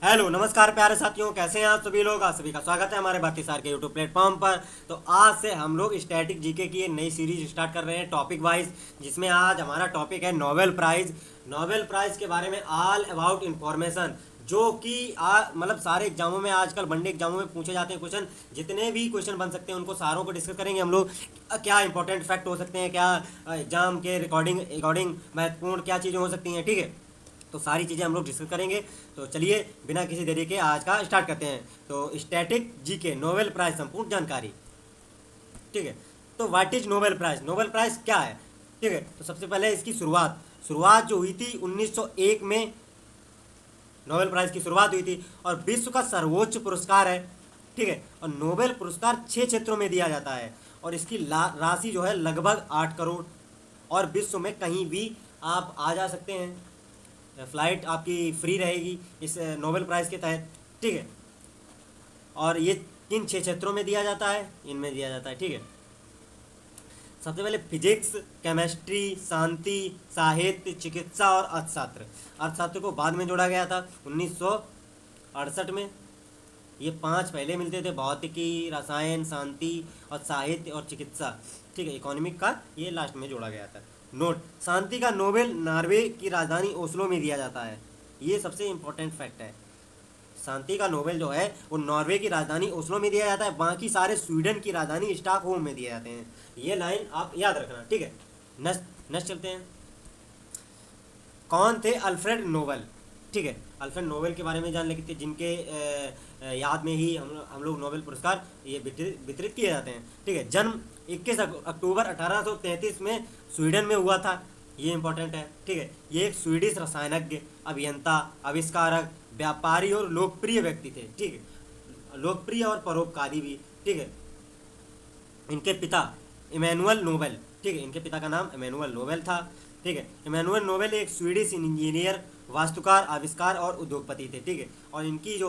Hello नमस्कार प्यारे साथियों, कैसे हैं आप सभी लोग। आप सभी का स्वागत है हमारे भारतीय सार के यूट्यूब प्लेटफॉर्म पर। तो आज से हम लोग स्टैटिक जीके की एक नई सीरीज स्टार्ट कर रहे हैं टॉपिक वाइज, जिसमें आज हमारा टॉपिक है नोबेल प्राइज। नोबेल प्राइज के बारे में ऑल अबाउट इंफॉर्मेशन, जो कि मतलब सारे एग्जामों में आजकल वनडे एग्जामों में पूछे जाते हैं क्वेश्चन। जितने भी क्वेश्चन बन सकते हैं उनको सारों को डिस्कस करेंगे हम लोग। क्या इंपॉर्टेंट फैक्ट हो सकते हैं, क्या एग्जाम के अकॉर्डिंग महत्वपूर्ण क्या चीज़ें हो सकती हैं, ठीक है। तो सारी चीज़ें हम लोग डिस्कस करेंगे। तो चलिए बिना किसी देरी के आज का स्टार्ट करते हैं। तो स्टैटिक जीके नोबेल प्राइज संपूर्ण जानकारी, ठीक है। तो what is Nobel Prize, Nobel Prize क्या है, ठीक है। तो सबसे पहले इसकी शुरुआत जो हुई थी 1901 में नोबेल प्राइज की शुरुआत हुई थी, और विश्व का सर्वोच्च पुरस्कार है, ठीक है। और नोबेल पुरस्कार 6 क्षेत्रों में दिया जाता है, और इसकी राशि जो है लगभग 8 करोड़। और विश्व में कहीं भी आप आ जा सकते हैं, फ्लाइट आपकी फ्री रहेगी इस नोबेल प्राइज़ के तहत, ठीक है। और ये किन 6 क्षेत्रों में दिया जाता है, इनमें दिया जाता है, ठीक है। सबसे पहले फिजिक्स, केमिस्ट्री, शांति, साहित्य, चिकित्सा और अर्थशास्त्र। अर्थशास्त्र को बाद में जोड़ा गया था 1968 में। ये 5 पहले मिलते थे, भौतिकी, रसायन, शांति और साहित्य और चिकित्सा, ठीक है। इकोनॉमिक का ये लास्ट में जोड़ा गया था। नोट, शांति का नोबेल नॉर्वे की राजधानी ओस्लो में दिया जाता है। ये सबसे इम्पोर्टेंट फैक्ट है। शांति का नोबेल जो है वो नॉर्वे की राजधानी ओस्लो में दिया जाता है, बाकी सारे स्वीडन की राजधानी स्टॉकहोम में दिए जाते हैं। ये लाइन आप याद रखना, ठीक है। नेक्स्ट चलते हैं। कौन थे अल्फ्रेड नोबेल, ठीक है। अल्फ्रेड नोबेल के बारे में जान लेते, जिनके याद में ही हम लोग नोबेल पुरस्कार ये वितरित किए जाते हैं, ठीक है। जन्म 21 अक्टूबर 1833 में स्वीडन में हुआ था। ये इंपॉर्टेंट है, ठीक है। ये एक स्वीडिश रसायनज्ञ, अभियंता, आविष्कारक, व्यापारी और लोकप्रिय व्यक्ति थे, ठीक है। लोकप्रिय और परोपकारी भी, ठीक है। इनके पिता इमैनुअल नोबेल, ठीक है। इनके पिता का नाम इमैनुअल नोबेल था, ठीक है। इमैनुअल नोबेल एक स्वीडिश इंजीनियर, वास्तुकार, आविष्कार और उद्योगपति थे, ठीक है। और इनकी जो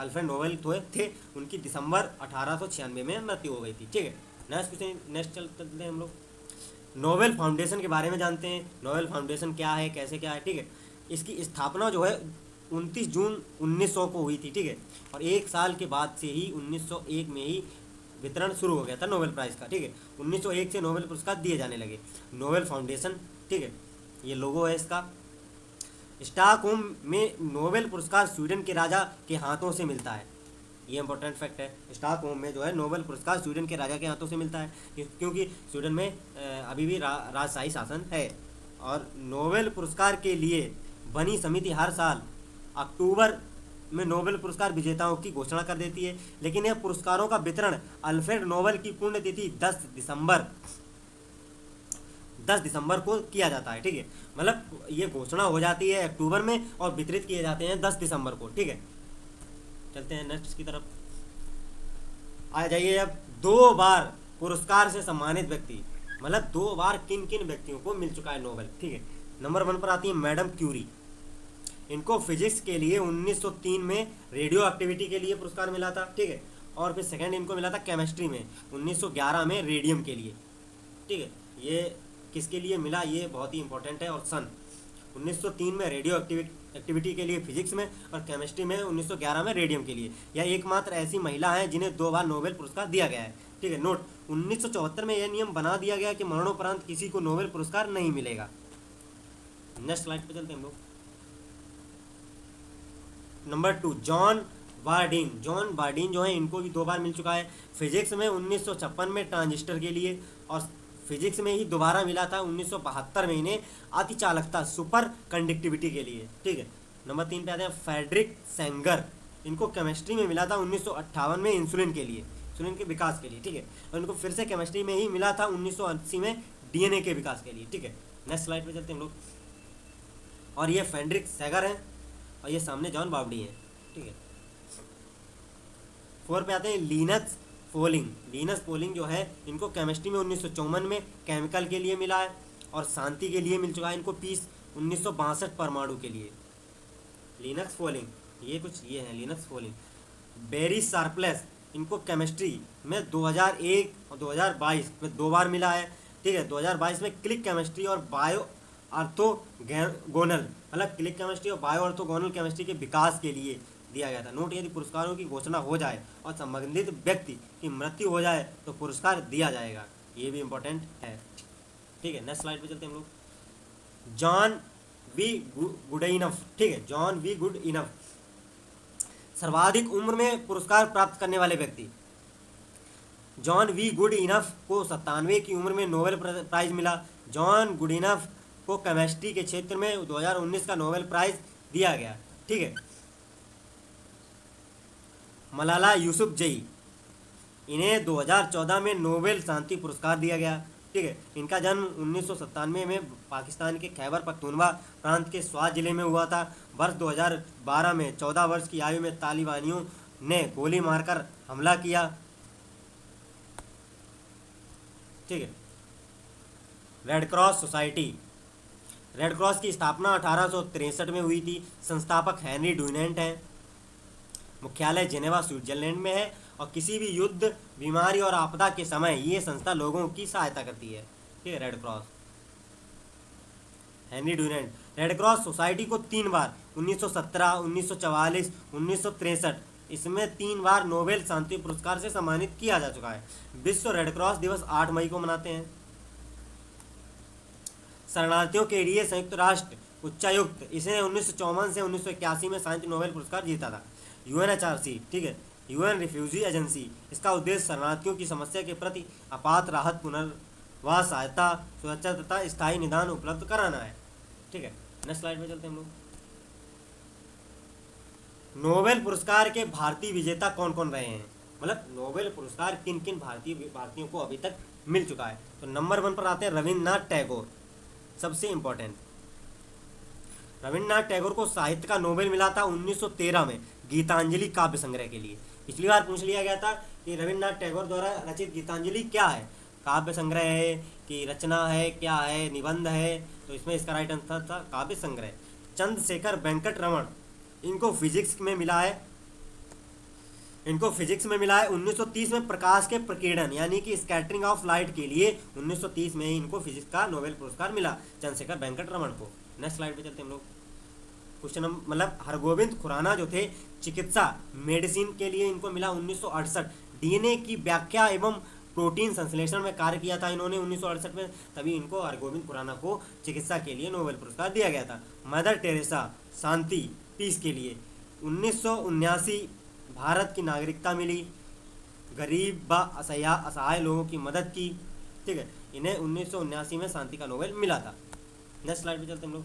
अल्फ्रेड नोबेल थे उनकी दिसंबर 1896 में मृत्यु हो गई थी, ठीक है। नेक्स्ट चलते हैं हम लोग। नोबेल फाउंडेशन के बारे में जानते हैं। नोबेल फाउंडेशन क्या है, कैसे क्या है, ठीक है। इसकी स्थापना जो है 29 जून 1900 को हुई थी, ठीक है। और 1 साल के बाद से ही 1901 में ही वितरण शुरू हो गया था नोबेल प्राइज़ का, ठीक है। 1901 से नोबेल पुरस्कार दिए जाने लगे। नोबेल फाउंडेशन, ठीक है। ये लोगो है इसका। स्टॉकहोम में नोबेल पुरस्कार स्वीडन के राजा के हाथों से मिलता है। ये इंपॉर्टेंट फैक्ट है। स्टॉकहोम में जो है नोबेल पुरस्कार स्वीडन के राजा के हाथों से मिलता है, क्योंकि स्वीडन में अभी भी राजशाही शासन है। और नोबेल पुरस्कार के लिए बनी समिति हर साल अक्टूबर में नोबेल पुरस्कार विजेताओं की घोषणा कर देती है, लेकिन यह पुरस्कारों का वितरण अल्फ्रेड नोबेल की पुण्यतिथि 10 दिसंबर को किया जाता है, ठीक है। मतलब ये घोषणा हो जाती है अक्टूबर में और वितरित किए जाते हैं 10 दिसंबर को, ठीक है। चलते हैं नेक्स्ट की तरफ। आ जाइए अब 2 बार पुरस्कार से सम्मानित व्यक्ति, मतलब 2 बार किन किन व्यक्तियों को मिल चुका है नोबेल, ठीक है। नंबर 1 पर आती है मैडम क्यूरी। इनको फिजिक्स के लिए 1903 में रेडियो एक्टिविटी के लिए पुरस्कार मिला था, ठीक है। और फिर सेकंड इनको मिला था केमिस्ट्री में 1911 में रेडियम के लिए, ठीक है। ये किसके लिए मिला, ये बहुत ही इंपॉर्टेंट है। और सन 1903 में रेडियो एक्टिविटी के लिए फिजिक्स में, और केमिस्ट्री में 1911 में रेडियम के लिए। यह एकमात्र ऐसी महिला है जिन्हें 2 बार नोबेल पुरस्कार दिया गया है, ठीक है। नोट, 1974 में यह नियम बना दिया गया कि मरणोपरांत किसी को नोबेल पुरस्कार नहीं मिलेगा। नेक्स्ट स्लाइड पे चलते हैं हम लोग। Number 2 John Bardeen. John Bardeen जो है इनको भी 2 बार मिल चुका है। फिजिक्स में 1956 में ट्रांजिस्टर के लिए, और फिजिक्स में ही दोबारा मिला था 1972 में इन्हें अतिचालकता सुपर कंडक्टिविटी के लिए, ठीक है। नंबर 3 पे आते हैं फ्रेडरिक सेंगर। इनको केमिस्ट्री में मिला था 1958 में इंसुलिन के लिए, इंसुलिन के विकास के लिए, ठीक है। और इनको फिर से केमिस्ट्री में ही मिला था 1980 में डीएनए के विकास के लिए, ठीक है। नेक्स्ट स्लाइड पे चलते हैं हम लोग। और ये फ्रेडरिक सेंगर हैं, और ये सामने जॉन बार्डी हैं, ठीक है। 4 पे आते हैं लिनस पोलिंग। लिनस पोलिंग जो है इनको केमिस्ट्री में 1954 में केमिकल के लिए मिला है, और शांति के लिए मिल चुका है इनको पीस 1962 परमाणु के लिए। लिनक्स पोलिंग, ये है लिनक्स पोलिंग। बेरी शार्पलेस, इनको केमिस्ट्री में 2001 और 2022 में 2 बार मिला है, ठीक है। 2022 में क्लिक केमिस्ट्री और बायो ऑर्थोगोनल मतलब क्लिक केमिस्ट्री और बायो ऑर्थोगोनल केमिस्ट्री के विकास के लिए दिया गया था। नोट, यदि पुरस्कारों की घोषणा हो जाए और संबंधित व्यक्ति की मृत्यु हो जाए तो पुरस्कार दिया जाएगा, ये भी इम्पोर्टेंट है। ठीक है, नेक्स्ट स्लाइड पे चलते हैं हम लोग। जॉन वी गुड इनफ, ठीक है, जॉन वी गुड इनफ सर्वाधिक उम्र में पुरस्कार प्राप्त करने वाले व्यक्ति। जॉन वी गुड इनफ को 97 की उम्र में नोबेल प्राइज मिला। जॉन गुड इनफ को केमिस्ट्री के क्षेत्र में 2019 का नोबेल प्राइज दिया गया। ठीक है, मलाला यूसुफजई, इन्हें 2014 में नोबेल शांति पुरस्कार दिया गया। ठीक है, इनका जन्म 1997 में पाकिस्तान के खैबर पख्तूनवा प्रांत के स्वात जिले में हुआ था। वर्ष 2012 में 14 वर्ष की आयु में तालिबानियों ने गोली मारकर हमला किया। ठीक है, red cross society, red cross की स्थापना 1863 में हुई थी। संस्थापक हेनरी डुनेंट हैं। मुख्यालय जेनेवा स्विट्जरलैंड में है और किसी भी युद्ध, बीमारी और आपदा के समय ये संस्था लोगों की सहायता करती है। ठीक है, red cross, Henry Dunant. Red cross society को 3 बार 1917, 1944, 1963 इसमें 3 बार नोबेल शांति पुरस्कार से सम्मानित किया जा चुका है। विश्व रेड क्रॉस दिवस 8 मई को मनाते हैं। शरणार्थियों के लिए संयुक्त राष्ट्र उच्चायुक्त, इसने 1954 से 1981 में शांति नोबेल पुरस्कार जीता था। यूएनएचआरसी, ठीक है, यूएन रिफ्यूजी एजेंसी, इसका उद्देश्य शरणार्थियों की समस्या के प्रति आपात राहत, पुनर्वास सहायता, सुरक्षा तथा स्थायी निदान उपलब्ध कराना है। ठीक है, नेक्स्ट स्लाइड में चलते हैं हम लोग। नोबेल पुरस्कार के भारतीय विजेता कौन कौन रहे हैं, मतलब नोबेल पुरस्कार किन किन भारतीयों को अभी तक मिल चुका है। तो नंबर 1 पर आते हैं रविन्द्रनाथ टैगोर, सबसे इंपॉर्टेंट। रविन्द्रनाथ टैगोर को साहित्य का नोबेल मिला था 1913 में गीतांजलि काव्य संग्रह के लिए। पिछली बार पूछ लिया गया था कि रविन्द्रनाथ टैगोर द्वारा रचित गीतांजलि क्या है, काव्य संग्रह है कि रचना है, क्या है, निबंध है। तो इसमें इसका राइट आंसर था काव्य संग्रह। चंद्रशेखर वेंकट रमण, इनको फिजिक्स में मिला है 1930 में प्रकाश के प्रकीर्णन यानी कि स्कैटरिंग ऑफ लाइट के लिए 1930 में ही इनको फिजिक्स का नोबेल पुरस्कार मिला, चंद्रशेखर वेंकट रमण को। नेक्स्ट स्लाइड पे चलते हैं हम लोग। क्वेश्चन नंबर, मतलब हरगोविंद खुराना जो थे चिकित्सा मेडिसिन के लिए, इनको मिला 1968। डीएनए की व्याख्या एवं प्रोटीन संश्लेषण में कार्य किया था इन्होंने 1968 में, तभी इनको हरगोविंद खुराना को चिकित्सा के लिए नोबेल पुरस्कार दिया गया था। मदर टेरेसा शांति पीस के लिए 1979 भारत की नागरिकता मिली, गरीब व असहाय लोगों की मदद की। ठीक है, इन्हें 1979 में शांति का नोबेल मिला था। नेक्स्ट स्लाइड पे चलते हम लोग।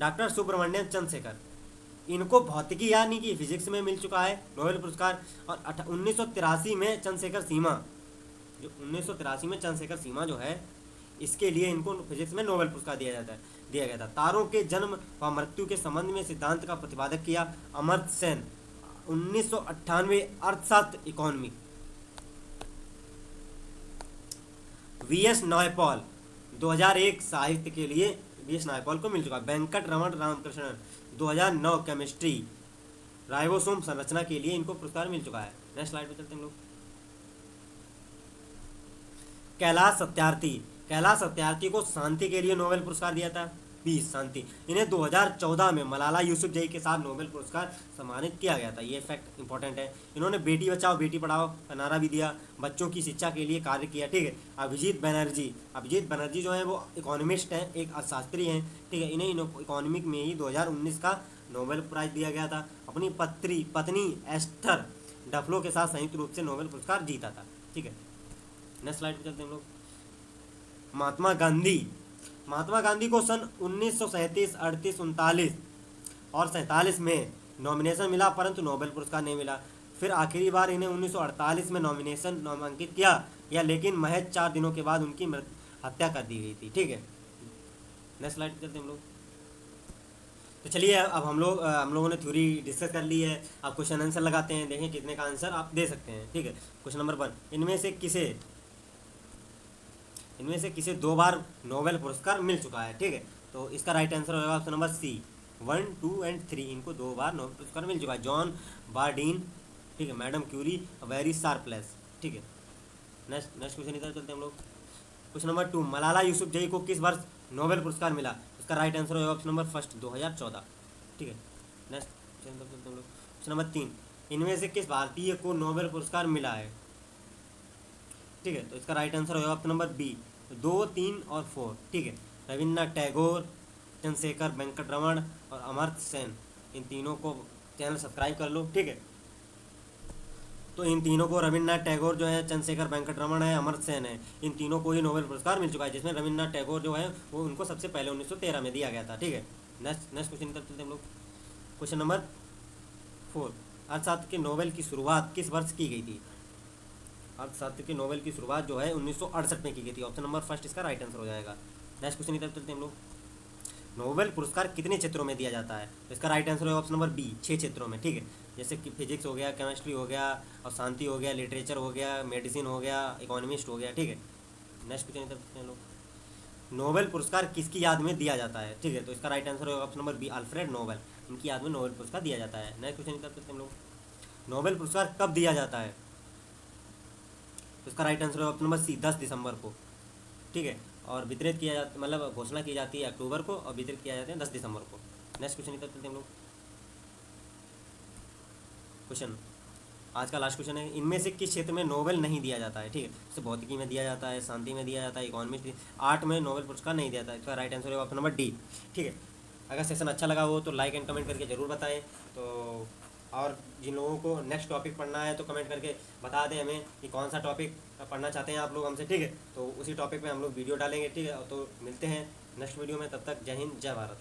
डॉक्टर सुब्रमण्यम चंद्रशेखर, इनको भौतिकी यानी कि फिजिक्स में मिल चुका है नोबेल पुरस्कार। और 1983 में चंद्रशेखर सीमा, जो 1983 में चंद्रशेखर सीमा जो है, इसके लिए इनको फिजिक्स में नोबेल पुरस्कार दिया गया था। तारों के जन्म व मृत्यु के संबंध में सिद्धांत का प्रतिपादक किया अमर्त्य सेन। 1998 अर्थशास्त्र इकोनॉमिक। वीएस नायपॉल 2001 साहित्य के लिए वीएस नायपॉल को मिल चुका। वेंकट रमण रामकृष्णन 2009 केमिस्ट्री राइबोसोम संरचना के लिए इनको पुरस्कार मिल चुका है। नेक्स्ट स्लाइड पे चलते हैं हम लोग। कैलाश सत्यार्थी को शांति के लिए नोबेल पुरस्कार दिया था, पीस शांति। इन्हें 2014 में मलाला यूसुफजई के साथ नोबेल पुरस्कार सम्मानित किया गया था। ये फैक्ट इंपॉर्टेंट है। इन्होंने बेटी बचाओ बेटी पढ़ाओ का नारा भी दिया, बच्चों की शिक्षा के लिए कार्य किया। ठीक है, अभिजीत बनर्जी जो है वो इकोनॉमिस्ट हैं, एक अर्थशास्त्री हैं। ठीक है, इन्हें इकोनॉमिक में ही 2019 का नोबेल प्राइज दिया गया था। अपनी पत्नी एस्थर डफलो के साथ संयुक्त रूप से नोबेल पुरस्कार जीता था। ठीक है, नेक्स्ट स्लाइड पे चलते हैं हम लोग। महात्मा गांधी को सन 1937, 38, 39 और 47 में नॉमिनेशन मिला, परंतु नोबेल पुरस्कार नहीं मिला। फिर आखिरी बार इन्हें 1948 में नॉमिनेशन नामांकित किया लेकिन महज 4 दिनों के बाद उनकी हत्या कर दी गई थी। ठीक है, नेक्स्ट स्लाइड पे चलते हैं हम लोग। तो चलिए अब हम लोगों ने थ्योरी डिस्कस कर ली है। अब क्वेश्चन आंसर लगाते हैं, देखें कितने का आंसर आप दे सकते हैं। ठीक है, क्वेश्चन नंबर 1, इनमें से किसे 2 बार नोबेल पुरस्कार मिल चुका है। ठीक है, तो इसका राइट आंसर होगा ऑप्शन नंबर सी, 1, 2 एंड 3 इनको 2 बार नोबेल पुरस्कार मिल चुका है। जॉन बार्डीन, ठीक है, मैडम क्यूरी, वेरी शार्पलेस। ठीक है, नेक्स्ट क्वेश्चन इधर चलते हैं हम लोग। क्वेश्चन नंबर 2, मलाला यूसुफजई को किस वर्ष नोबेल पुरस्कार मिला? इसका राइट आंसर होगा ऑप्शन नंबर फर्स्ट 2014। ठीक है, नेक्स्ट क्वेश्चन नंबर 3, इनमें से किस भारतीय को नोबेल पुरस्कार मिला है? ठीक है, तो इसका राइट आंसर होगा ऑप्शन नंबर बी 2, 3 और 4। ठीक है, रविन्द्रनाथ टैगोर, चंद्रशेखर वेंकट रमन और अमर्त्य सेन। इन तीनों को चैनल सब्सक्राइब कर लो। ठीक है, तो इन तीनों को, रविन्द्रनाथ टैगोर जो है, चंद्रशेखर वेंकट रमन है, अमर्त्य सेन है, इन तीनों को ही नोबेल पुरस्कार मिल चुका है, जिसमें रविन्द्रनाथ टैगोर जो है वो उनको सबसे पहले 1913 में दिया गया था। ठीक है, नेक्स्ट क्वेश्चन करते हैं हम लोग। क्वेश्चन नंबर 4, अर्थशास्त्र के नोबेल की शुरुआत किस वर्ष की गई थी? अर्थशास्त्र के नोबेल की शुरुआत जो है 1968 में की गई थी। ऑप्शन नंबर फर्स्ट इसका राइट आंसर हो जाएगा। नेक्स्ट क्वेश्चन की तरफ चलते हैं हम लोग। नोबेल पुरस्कार कितने क्षेत्रों में दिया जाता है? तो इसका राइट आंसर है ऑप्शन नंबर बी 6 क्षेत्रों में। ठीक है, जैसे कि फिजिक्स हो गया, केमिस्ट्री हो गया और शांति हो गया, लिटरेचर हो गया, मेडिसिन हो गया, इकोनॉमिस्ट हो गया। ठीक है, नेक्स्ट क्वेश्चन की तरफ चलते हैं लोग। नोबेल पुरस्कार किसकी याद में दिया जाता है? ठीक है, तो इसका राइट आंसर होगा option number B Alfred Nobel. इनकी याद में नोबेल पुरस्कार दिया जाता है। नेक्स्ट क्वेश्चन की तरफ चलते हैं हम लोग। नोबेल पुरस्कार कब दिया जाता है? तो इसका राइट आंसर है ऑप्शन नंबर सी 10 दिसंबर को। ठीक है, और वितरित किया जाता, मतलब घोषणा की जाती है अक्टूबर को और वितरित किया जाता है 10 दिसंबर को। नेक्स्ट क्वेश्चन की तरफ चलते हैं हम लोग। क्वेश्चन आज का लास्ट क्वेश्चन है, इनमें से किस क्षेत्र में नोबेल नहीं दिया जाता है? ठीक है, जैसे भौतिकी में दिया जाता है, शांति में दिया जाता है, इकोनॉमिक्स, आर्ट में नोबेल पुरस्कार नहीं दिया जाता है। इसका राइट आंसर है ऑप्शन नंबर डी। ठीक है, अगर सेशन अच्छा लगा हो तो लाइक एंड कमेंट करके ज़रूर बताएं। तो और जिन लोगों को नेक्स्ट टॉपिक पढ़ना है तो कमेंट करके बता दें हमें कि कौन सा टॉपिक पढ़ना चाहते हैं आप लोग हमसे। ठीक है, तो उसी टॉपिक पे हम लोग वीडियो डालेंगे। ठीक है, तो मिलते हैं नेक्स्ट वीडियो में, तब तक जय हिंद जय भारत।